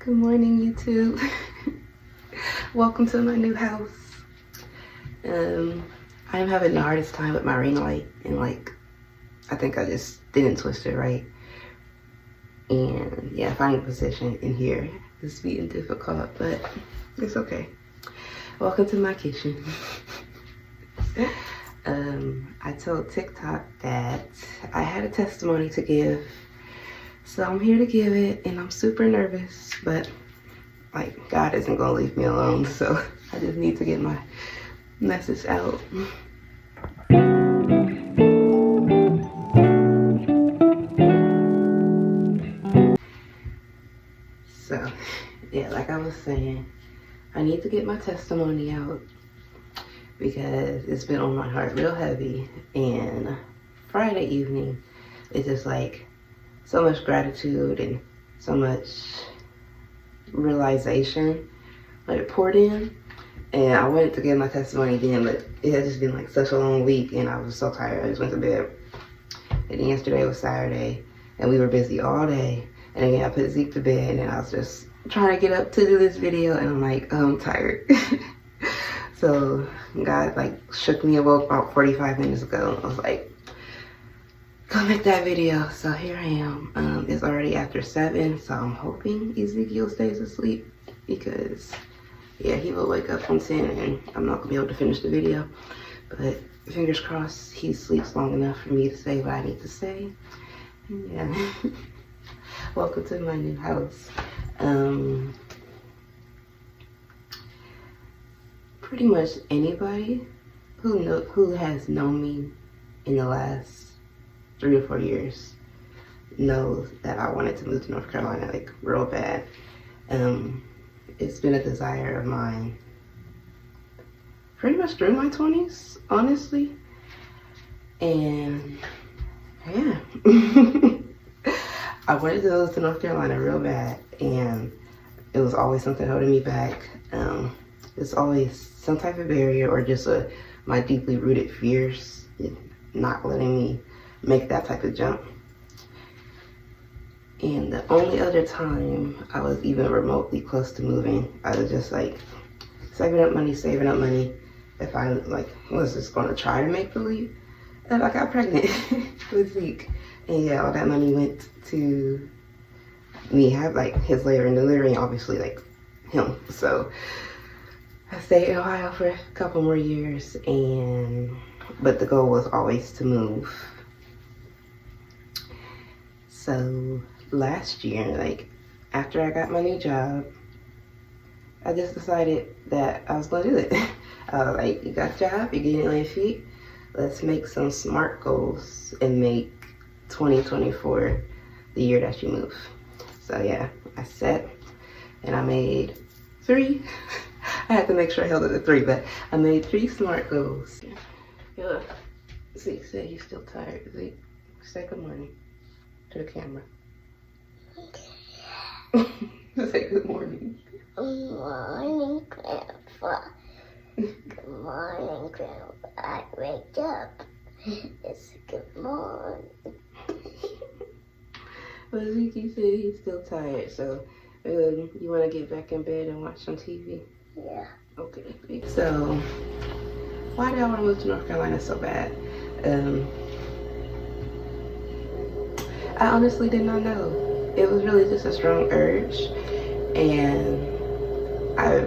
Good morning, YouTube. Welcome to my new house. I'm having the hardest time with my ring light, and I think I just didn't twist it right. And yeah, finding position in here is being difficult, but it's okay. Welcome to my kitchen. I told TikTok that I had a testimony to give, so I'm here to give it, and I'm super nervous, but God isn't gonna leave me alone, so I just need to get my message out. So yeah, like I was saying, I need to get my testimony out because it's been on my heart real heavy, and Friday evening it's just so much gratitude and so much realization poured in. And I wanted to give my testimony then, but it had just been such a long week, and I was so tired. I just went to bed. And then yesterday was Saturday, and we were busy all day. And again, I put Zeke to bed, and I was just trying to get up to do this video, and I'm tired. So God shook me awoke about 45 minutes ago. I was like, go make that video. So here I am. It's already after 7, so I'm hoping Ezekiel stays asleep, because yeah, he will wake up from 10 and I'm not gonna be able to finish the video. But fingers crossed he sleeps long enough for me to say what I need to say. And yeah. Welcome to my new house. Pretty much anybody who has known me in the last 3 or 4 years knows that I wanted to move to North Carolina real bad. It's been a desire of mine pretty much through my 20s, honestly. And yeah, I wanted to move to North Carolina real bad, and it was always something holding me back. It's always some type of barrier, or just my deeply rooted fears not letting me make that type of jump. And the only other time I was even remotely close to moving, I was just saving up money. If I was just gonna try to make the leap, and I got pregnant with Zeke. And yeah, all that money went to me have his labor and delivery, and obviously him. So I stayed in Ohio for a couple more years, but the goal was always to move. So last year, after I got my new job, I just decided that I was gonna do it. I was like, you got a job, you're getting on your feet, let's make some SMART goals and make 2024 the year that you move. So yeah, I set and I made 3. I had to make sure I held it at 3, but I made 3 SMART goals. Yeah. Zeke said he's still tired. Zeke, say good morning to the camera. Say good morning. Good morning, Grandpa. Good morning, Grandpa. I wake up. It's good morning. But Zeke said he's still tired, so you want to get back in bed and watch some TV? Yeah. Okay. So, why did I want to move to North Carolina so bad? I honestly did not know. It was really just a strong urge, and I,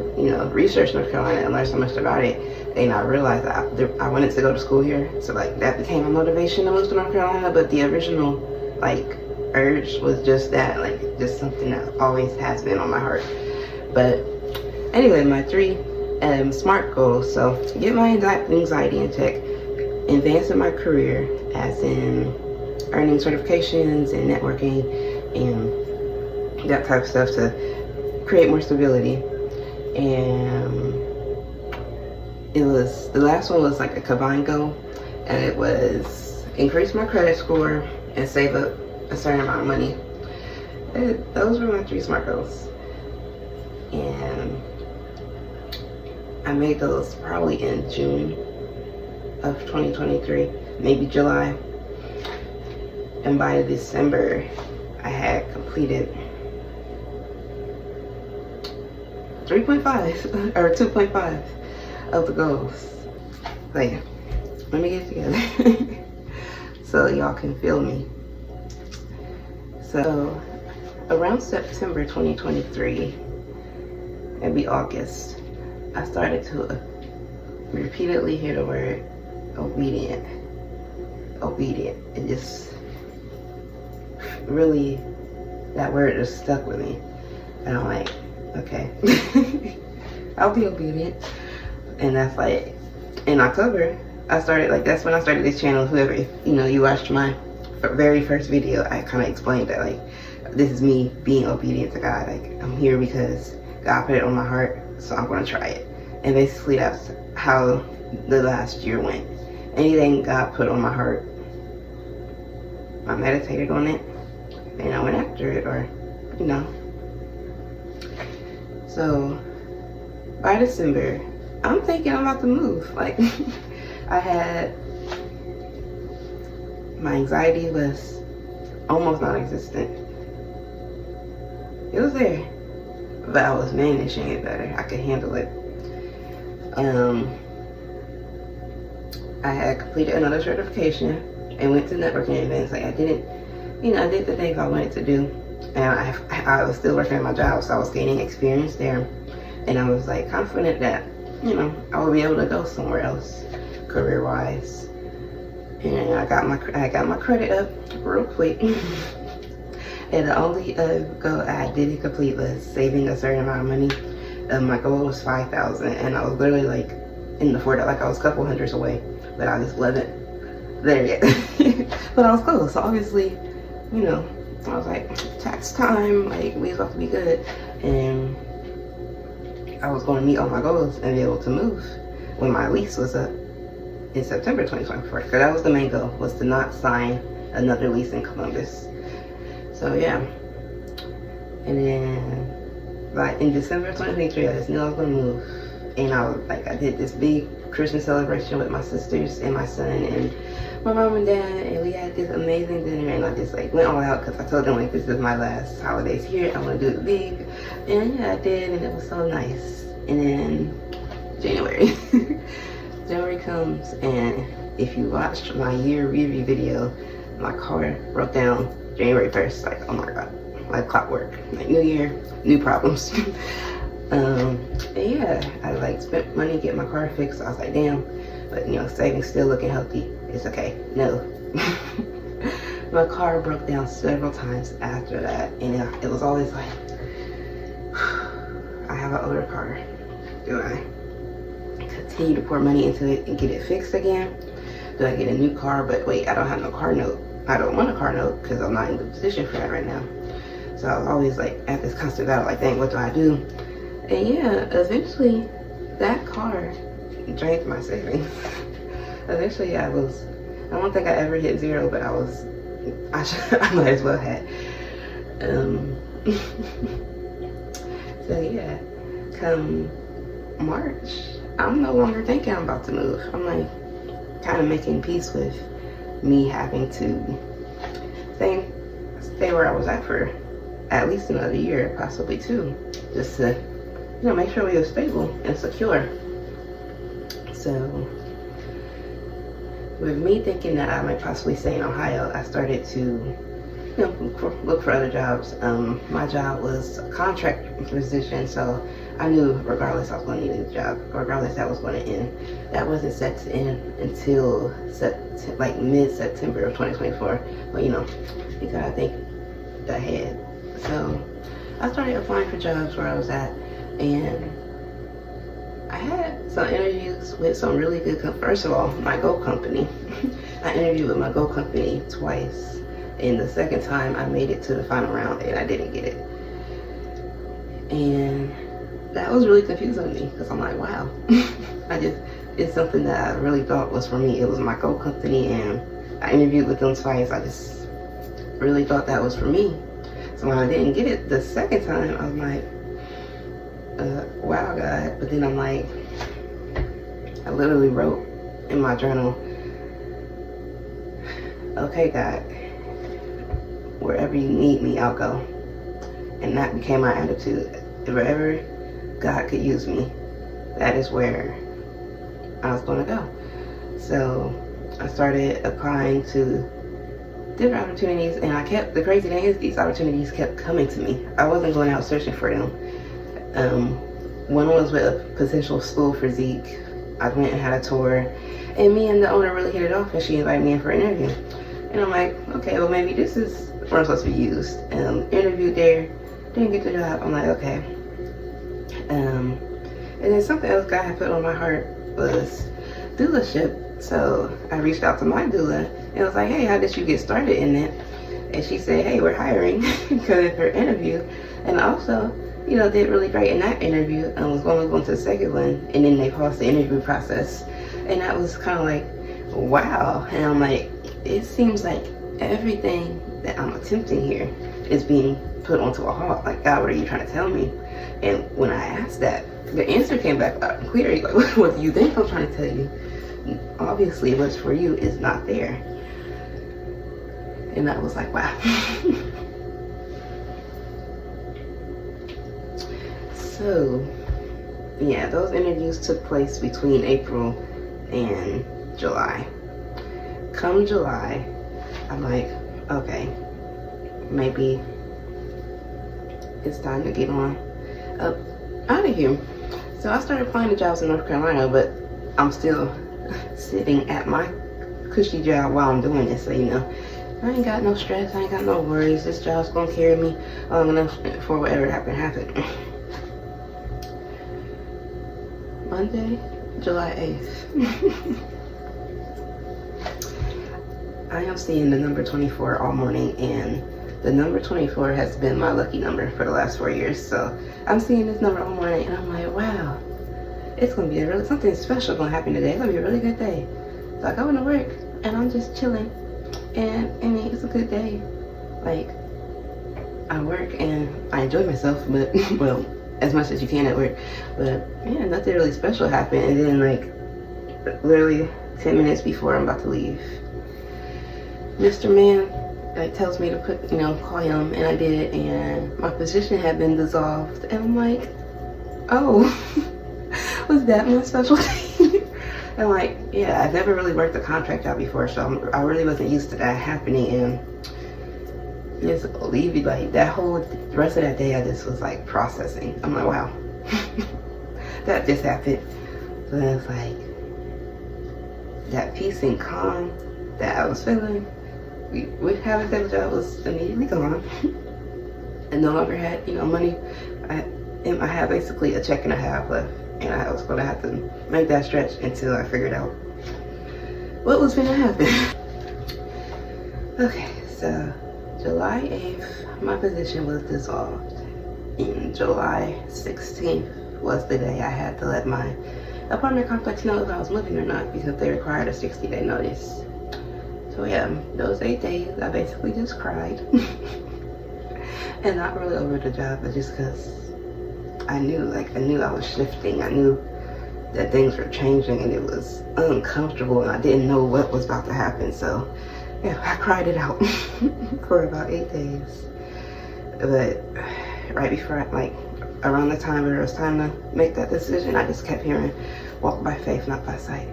researched North Carolina and learned so much about it, and I realized that I wanted to go to school here, so that became a motivation to move to North Carolina. But the original urge was just that, just something that always has been on my heart. But anyway, my 3 SMART goals. So get my anxiety in check, advance in my career, as in earning certifications and networking and that type of stuff to create more stability. And the last one was a combined goal, and it was increase my credit score and save up a certain amount of money. Those were my 3 SMART goals, and I made those probably in June of 2023, maybe July. And by December, I had completed 3.5 or 2.5 of the goals. So yeah, let me get it together so y'all can feel me. So around September 2023, maybe August, I started to repeatedly hear the word obedient. It just really, that word just stuck with me. And I'm like, okay, I'll be obedient. And that's like, in October, I started, like, that's when I started this channel. Whoever, if, you know, you watched my very first video, I kind of explained that, like, this is me being obedient to God. Like, I'm here because God put it on my heart, so I'm going to try it. And basically that's how the last year went. Anything God put on my heart, I meditated on it, and I went after it, or, you know. So by December, I'm thinking I'm about to move. Like, my anxiety was almost non-existent. It was there, but I was managing it better. I could handle it. I had completed another certification and went to networking events. Like, I did the things I wanted to do. And I was still working at my job, so I was gaining experience there. And I was like confident that, you know, I would be able to go somewhere else career-wise. And I got my credit up real quick. And the only goal I didn't complete was saving a certain amount of money. My goal was $5,000, and I was literally like in the $4, like I was a couple hundreds away, but I just wasn't there yet. But I was close, so obviously, you know, I was like, tax time, like, we was about to be good. And I was going to meet all my goals and be able to move when my lease was up in September 2024. Because that was the main goal, was to not sign another lease in Columbus. So yeah. And then, like, in December 2023, I just knew I was going to move. And I did this big Christmas celebration with my sisters and my son and my mom and dad, and we had this amazing dinner, and I just like went all out because I told them, like, this is my last holidays here, I want to do it big. And yeah, I did, and it was so nice. And then January January comes, and if you watched my year review video, my car broke down January 1st. Like, oh my god, like clockwork. Like, new year, new problems. And yeah, I like spent money to get my car fixed. So I was like, damn, but you know, savings still looking healthy. It's okay. No. My car broke down several times after that, and it was always like, I have an older car. Do I continue to pour money into it and get it fixed again? Do I get a new car? But wait, I don't have no car note. I don't want a car note because I'm not in the position for that right now. So I was always like at this constant battle, like, dang, what do I do? And yeah, eventually that car drained my savings. Eventually I don't think I ever hit zero, but I might as well have. So yeah, come March, I'm no longer thinking I'm about to move. I'm like kind of making peace with me having to stay where I was at for at least another year, possibly two, just to, you know, make sure we were stable and secure. So with me thinking that I might possibly stay in Ohio, I started to, you know, look for other jobs. My job was a contract position, so I knew regardless I was going to need a job, regardless that was going to end. That wasn't set to end until like mid-September of 2024. But you know, because I think ahead. So I started applying for jobs where I was at, and I had some interviews with some really good first of all, my Go company. I interviewed with my Go company twice, and the second time I made it to the final round and I didn't get it. And that was really confusing to me because I'm like, wow. It's something that I really thought was for me. It was my Go company, and I interviewed with them twice. I just really thought that was for me. So when I didn't get it the second time, I was like, wow, God. But then I'm like, I literally wrote in my journal, okay, God, wherever you need me, I'll go. And that became my attitude. Wherever God could use me, that is where I was going to go. So I started applying to different opportunities, and the crazy thing is these opportunities kept coming to me. I wasn't going out searching for them. One was with a potential school for Zeke. I went and had a tour, and me and the owner really hit it off, and she invited me in for an interview. And I'm like, okay, well maybe this is where I'm supposed to be used. Interviewed there, didn't get the job. I'm like, okay. And then something else God had put on my heart was doulaship. So I reached out to my doula and was like, hey, how did you get started in it? And she said, hey, we're hiring because of her interview. And also, you know, did really great in that interview and was going to move on to the second one. And then they paused the interview process. And that was kind of like, wow. And I'm like, it seems like everything that I'm attempting here is being put onto a halt. Like, God, what are you trying to tell me? And when I asked that, the answer came back clear. Like, what do you think I'm trying to tell you? Obviously, what's for you is not there. And I was like, wow. So, yeah, those interviews took place between April and July. Come July, I'm like, okay, maybe it's time to get on up out of here. So I started applying to jobs in North Carolina, but I'm still sitting at my cushy job while I'm doing this. So, you know, I ain't got no stress, I ain't got no worries. This job's gonna carry me long enough for whatever happen. Monday, July 8th. I am seeing the number 24 all morning, and the number 24 has been my lucky number for the last 4 years. So I'm seeing this number all morning, and I'm like, wow, it's gonna be something special gonna happen today. It's gonna be a really good day. So I go into work, and I'm just chilling, and I mean, it's a good day. Like, I work and I enjoy myself, but well, as much as you can at work. But yeah, nothing really special happened. And then, like, literally 10 minutes before I'm about to leave, Mr. Man tells me to call him, and I did, and my position had been dissolved. And I'm like, oh, was that my specialty? And like, yeah, I've never really worked a contract out before, so I really wasn't used to that happening. And just leaving, like, that whole rest of that day, I just was like processing. I'm like, wow, that just happened. So then it's like that peace and calm that I was feeling with having that job was immediately gone. I no longer had, money. I had basically a check and a half left, and I was gonna have to make that stretch until I figured out what was gonna happen. Okay, so July 8th, my position was dissolved. And July 16th was the day I had to let my apartment complex know if I was moving or not, because they required a 60-day notice. So yeah, those 8 days, I basically just cried. And not really over the job, but just because I knew I was shifting. I knew that things were changing, and it was uncomfortable, and I didn't know what was about to happen. So yeah, I cried it out for about 8 days. But right before, around the time where it was time to make that decision, I just kept hearing, walk by faith, not by sight.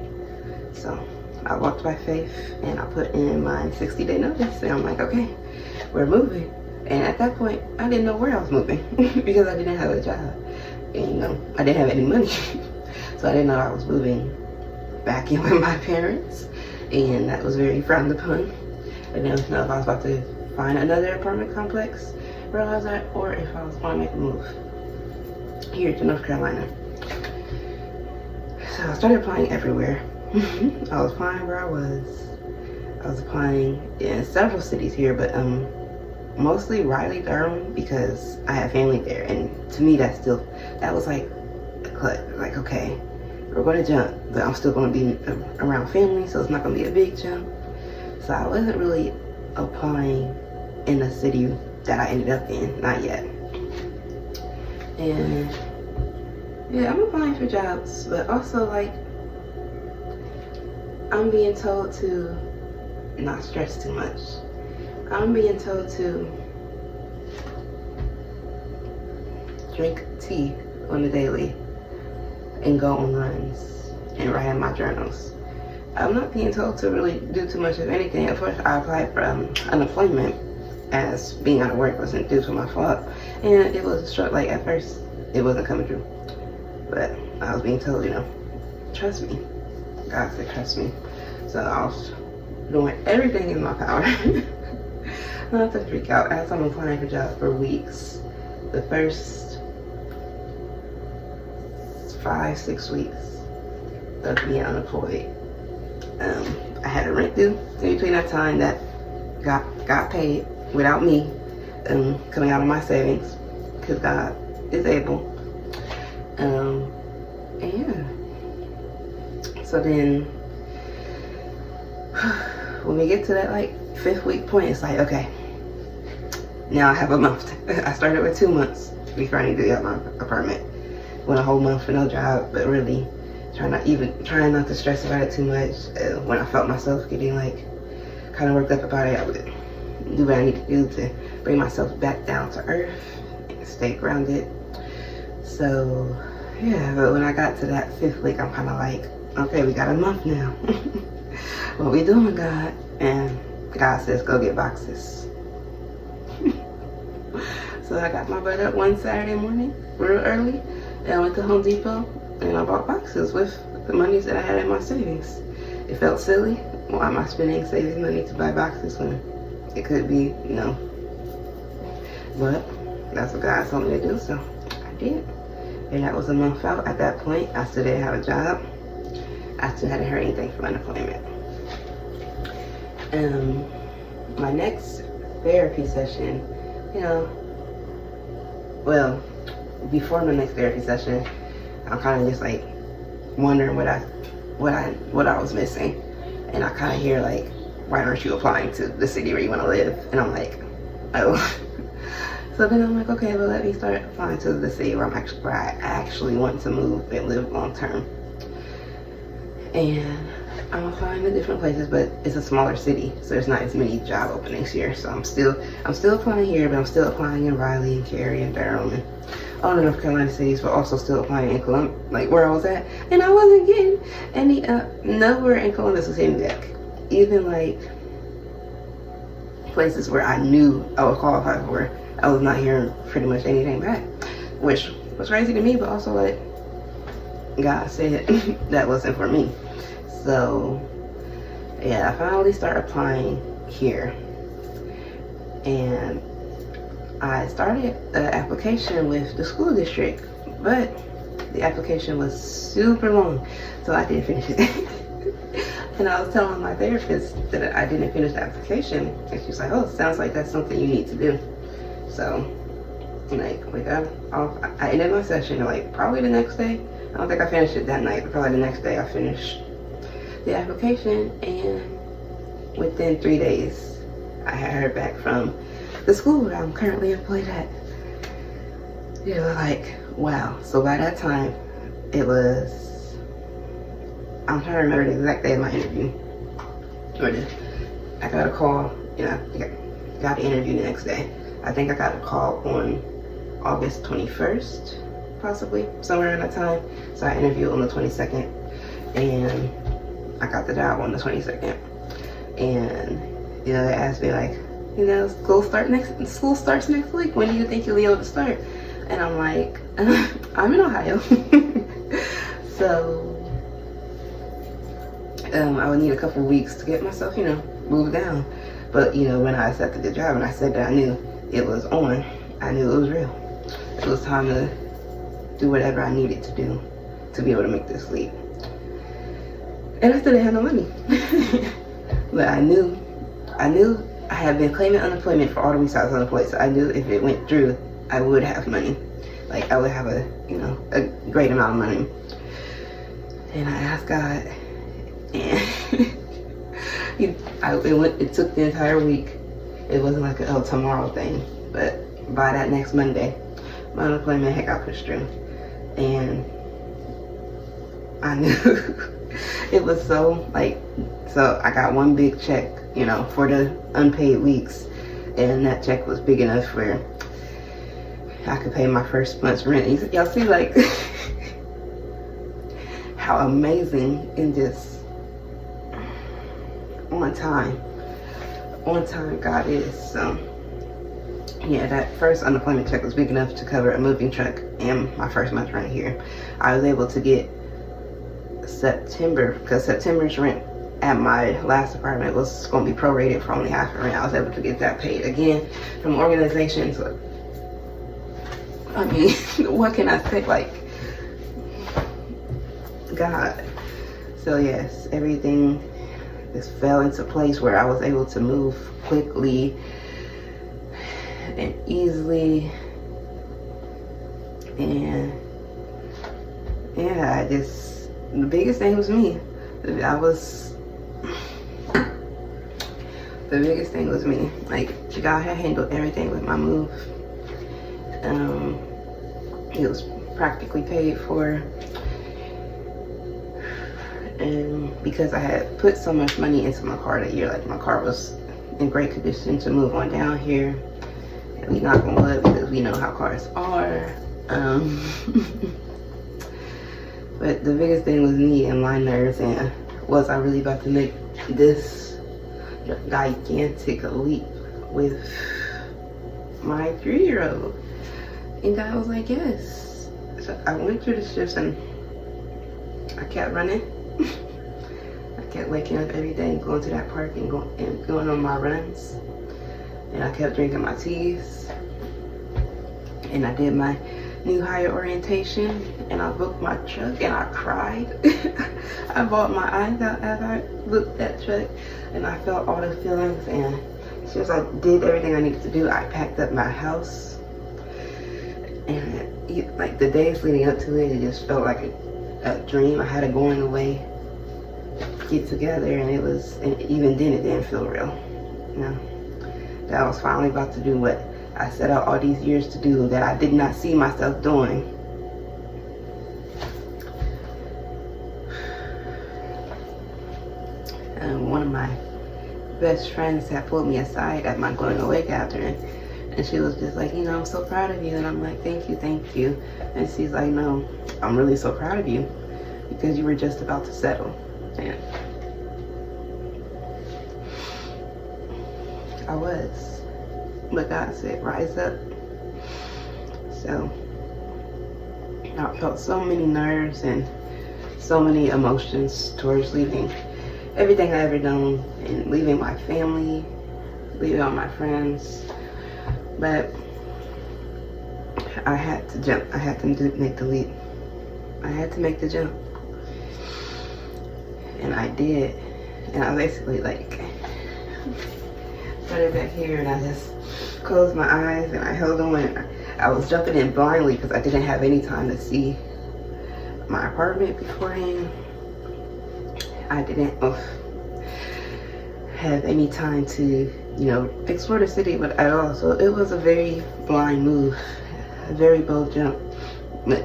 So I walked by faith, and I put in my 60-day notice, and I'm like, okay, we're moving. And at that point, I didn't know where I was moving because I didn't have a job. And, I didn't have any money. So I didn't know I was moving back in with my parents, and that was very frowned upon. I didn't know if I was about to find another apartment complex where I was at, or if I was going to make a move here to North Carolina. So I started applying everywhere. I was applying where I was. I was applying in several cities here, but mostly Raleigh, Durham, because I have family there, and to me that was like okay, we're going to jump, but I'm still going to be around family, so it's not going to be a big jump. So I wasn't really applying in the city that I ended up in, not yet. And yeah, I'm applying for jobs, but also I'm being told to not stress too much. I'm being told to drink tea on the daily and go on runs and write in my journals. I'm not being told to really do too much of anything. At first, I applied for unemployment, as being out of work wasn't due to my fault, and it was short. Like at first, it wasn't coming through, but I was being told, trust me. God said, trust me. So I was doing everything in my power not to freak out. As I'm applying for jobs for weeks, the first 5-6 weeks of being unemployed, I had a rent due. In between that time, that got paid without me coming out of my savings, because God is able. And yeah. So then, when we get to that like 5th week point, it's like, okay, now I have a month. I started with 2 months before I needed to get my apartment. Went a whole month for no job, but really trying not to stress about it too much. When I felt myself getting like kind of worked up about it, I would do what I need to do to bring myself back down to earth and stay grounded. So yeah, but when I got to that 5th week, I'm kind of like, okay, we got a month now. What we doing, God? And God says, go get boxes. So I got my butt up one Saturday morning, real early, and I went to Home Depot and I bought boxes with the monies that I had in my savings. It felt silly. Why am I spending savings money to buy boxes when it could be, but that's what God told me to do, so I did. And that was a month out. At that point, I still didn't have a job. I still hadn't heard anything from unemployment. My next therapy session, well, before my next therapy session, I'm kind of just like wondering what I was missing, and I kind of hear like, why aren't you applying to the city where you want to live? And I'm like, oh. So then I'm like, okay, well, let me start applying to the city where I actually want to move and live long term. And I'm applying to different places, but it's a smaller city, so there's not as many job openings here. So I'm still applying here, but I'm still applying in Raleigh and Cary and Durham and all the North Carolina cities, but also still applying in Columbus, like where I was at. And I wasn't getting any, nowhere in Columbus was hitting back. Even like places where I knew I was qualified for, I was not hearing pretty much anything back, which was crazy to me, but also like God said that wasn't for me. So yeah, I finally started applying here, and I started an application with the school district, but the application was super long, so I didn't finish it. And I was telling my therapist that I didn't finish the application, and she's like, oh, it sounds like that's something you need to do. So like I ended my session like probably the next day. I don't think I finished it that night, but probably the next day I finished the application, and within 3 days I had heard back from the school where I'm currently employed at. Like, wow. So by that time, it was, I'm trying to remember the exact day of my interview. I got a call, got the interview the next day. I think I got a call on August 21st, possibly, somewhere around that time. So I interviewed on the 22nd, and I got the job on the 22nd. And, they asked me like, school starts next week. When do you think you'll be able to start? And I'm like, I'm in Ohio. So, I would need a couple weeks to get myself, moved down. But, when I accepted the job and I said that I knew it was on, I knew it was real. It was time to do whatever I needed to do to be able to make this leap. And I still didn't have no money. But I knew I had been claiming unemployment for all the weeks I was unemployed, so I knew if it went through, I would have money. Like, I would have a great amount of money. And I asked God, and it took the entire week. It wasn't like a tomorrow thing, but by that next Monday, my unemployment had got pushed through. And I knew it was so I got one big check, for the unpaid weeks, and that check was big enough where I could pay my first month's rent. Y'all see, like, how amazing and just on time God is. So yeah, that first unemployment check was big enough to cover a moving truck and my first month rent here. I was able to get September, because September's rent at my last apartment was going to be prorated for only half the rent. I was able to get that paid again from organizations. I mean, what can I say? Like, God. So yes, everything just fell into place where I was able to move quickly and easily. And yeah, the biggest thing was me. The biggest thing was me. Like, God had handled everything with my move. It was practically paid for. And because I had put so much money into my car that year, like my car was in great condition to move on down here. And we knock on wood because we know how cars are. But the biggest thing was me and my nerves, and was I really about to make this gigantic leap with my 3-year-old? And God was like, yes. So I went through the shifts and I kept running. I kept waking up every day and going to that park and going on my runs. And I kept drinking my teas. And I did my new hire orientation, and I booked my truck, and I cried. I bawled my eyes out as I booked that truck, and I felt all the feelings. And as soon as I did everything I needed to do, I packed up my house. And like the days leading up to it, it just felt like a dream. I had a going away get together, and even then it didn't feel real. You know, that I was finally about to do what I set out all these years to do that I did not see myself doing. And one of my best friends had pulled me aside at my going away gathering, and she was just like, I'm so proud of you. And I'm like, thank you. And she's like, no, I'm really so proud of you because you were just about to settle. And I was. But God said, rise up. So I felt so many nerves and so many emotions towards leaving everything I ever done and leaving my family, leaving all my friends. But I had to jump. I had to make the leap. I had to make the jump. And I did. And I basically put it back here, and I just closed my eyes and I held on. I was jumping in blindly because I didn't have any time to see my apartment beforehand. I didn't have any time to, explore the city at all. So it was a very blind move, a very bold jump. But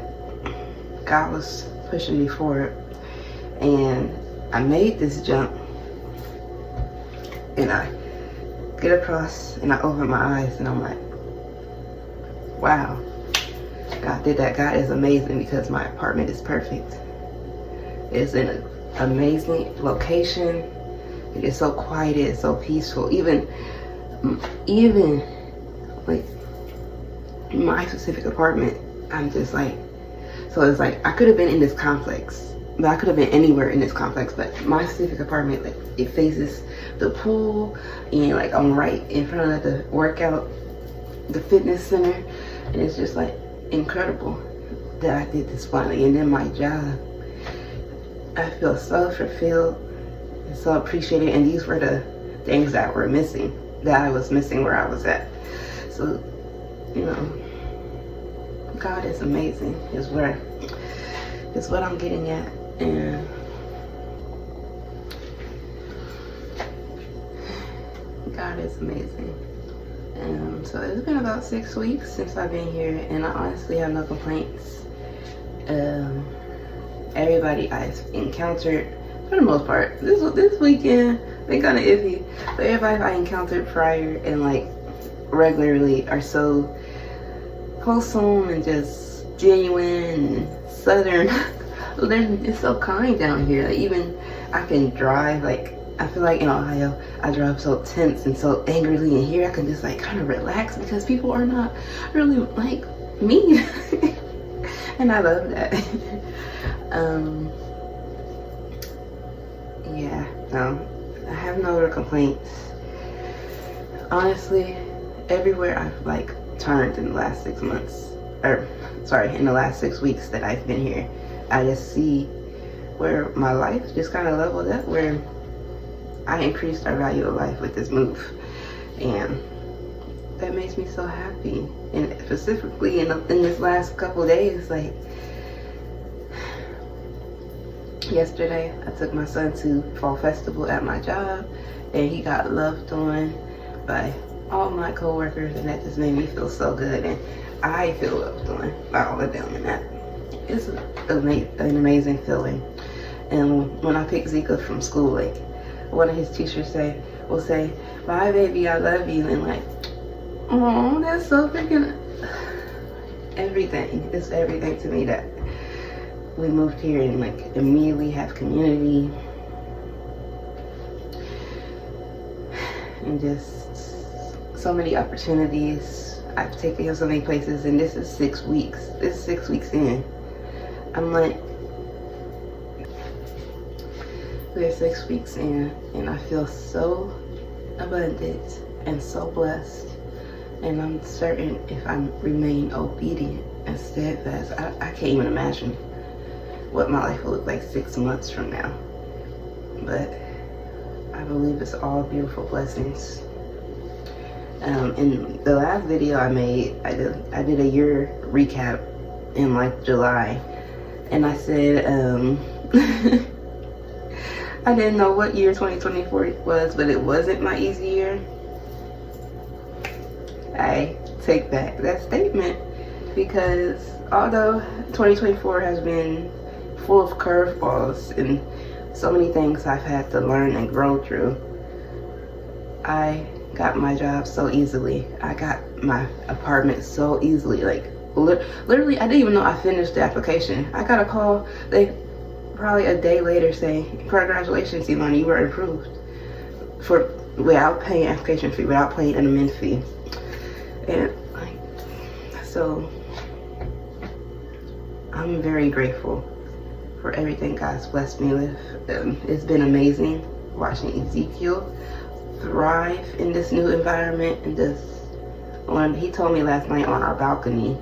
God was pushing me forward, and I made this jump, and I get across and I open my eyes and I'm like, wow, God did that. God is amazing because my apartment is perfect. It's in an amazing location. It is so quiet, it's so peaceful. Even like my specific apartment, I'm just like, so it's like I could have been in this complex, but I could have been anywhere in this complex, but my specific apartment, like, it faces the pool, and like I'm right in front of the fitness center, and it's just like incredible that I did this finally. And then my job, I feel so fulfilled and so appreciated, and these were the things that were missing, that I was missing where I was at. So, God is amazing is what I'm getting at. And God is amazing. So it's been about 6 weeks since I've been here, and I honestly have no complaints. Everybody I've encountered, for the most part, this weekend been kind of iffy, but everybody I encountered prior and like regularly are so wholesome and just genuine and southern. It's so kind down here. Like, even I can drive, like, I feel like in Ohio I drive so tense and so angrily, and here I can just like kind of relax because people are not really like mean. And I love that. Yeah, no, I have no other complaints. Honestly, everywhere I've like turned in the last 6 months, or sorry, in the last 6 weeks that I've been here, I just see where my life just kind of leveled up, where I increased our value of life with this move, and that makes me so happy. And specifically in this last couple days, like yesterday, I took my son to Fall Festival at my job, and he got loved on by all my coworkers, and that just made me feel so good. And I feel loved on by all of them, and that is an amazing feeling. And when I pick Zika from school, like one of his teachers will say, "Bye, baby, I love you," and like, oh, that's so freaking everything. It's everything to me that we moved here and like immediately have community and just so many opportunities. I've taken him so many places, and this is 6 weeks. This is 6 weeks in. I'm like, we're 6 weeks in, and I feel so abundant and so blessed. And I'm certain if I remain obedient and steadfast, I can't even imagine what my life will look like 6 months from now. But I believe it's all beautiful blessings. In the last video I made, I did a year recap in like July, and I said I didn't know what year 2024 was, but it wasn't my easy year. I take back that statement, because although 2024 has been full of curveballs and so many things I've had to learn and grow through, I got my job so easily. I got my apartment so easily. Like literally, I didn't even know I finished the application. I got a call probably a day later saying, "Congratulations, Imani, you were approved," without paying application fee, without paying an admin fee. And like, so I'm very grateful for everything God's blessed me with. It's been amazing watching Ezekiel thrive in this new environment, and just when he told me last night on our balcony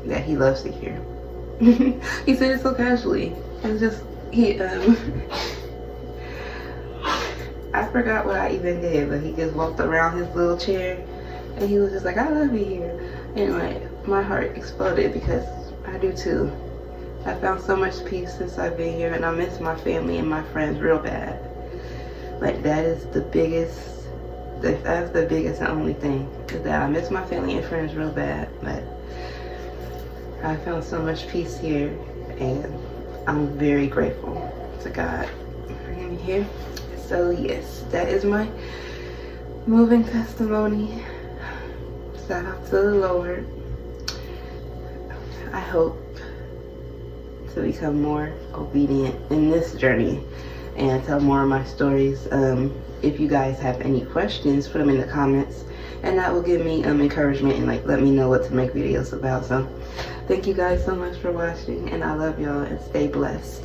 that he loves it here. He said it so casually. And just I forgot what I even did, but he just walked around his little chair and he was just like, "I love you here." And like my heart exploded, because I do too. I found so much peace since I've been here, and I miss my family and my friends real bad. Like that's the biggest and only thing, is that I miss my family and friends real bad. But I found so much peace here, and I'm very grateful to God for him here. So yes, that is my moving testimony. Shout out to the Lord. I hope to become more obedient in this journey and tell more of my stories. If you guys have any questions, put them in the comments, and that will give me encouragement and like let me know what to make videos about. So thank you guys so much for watching, and I love y'all, and stay blessed.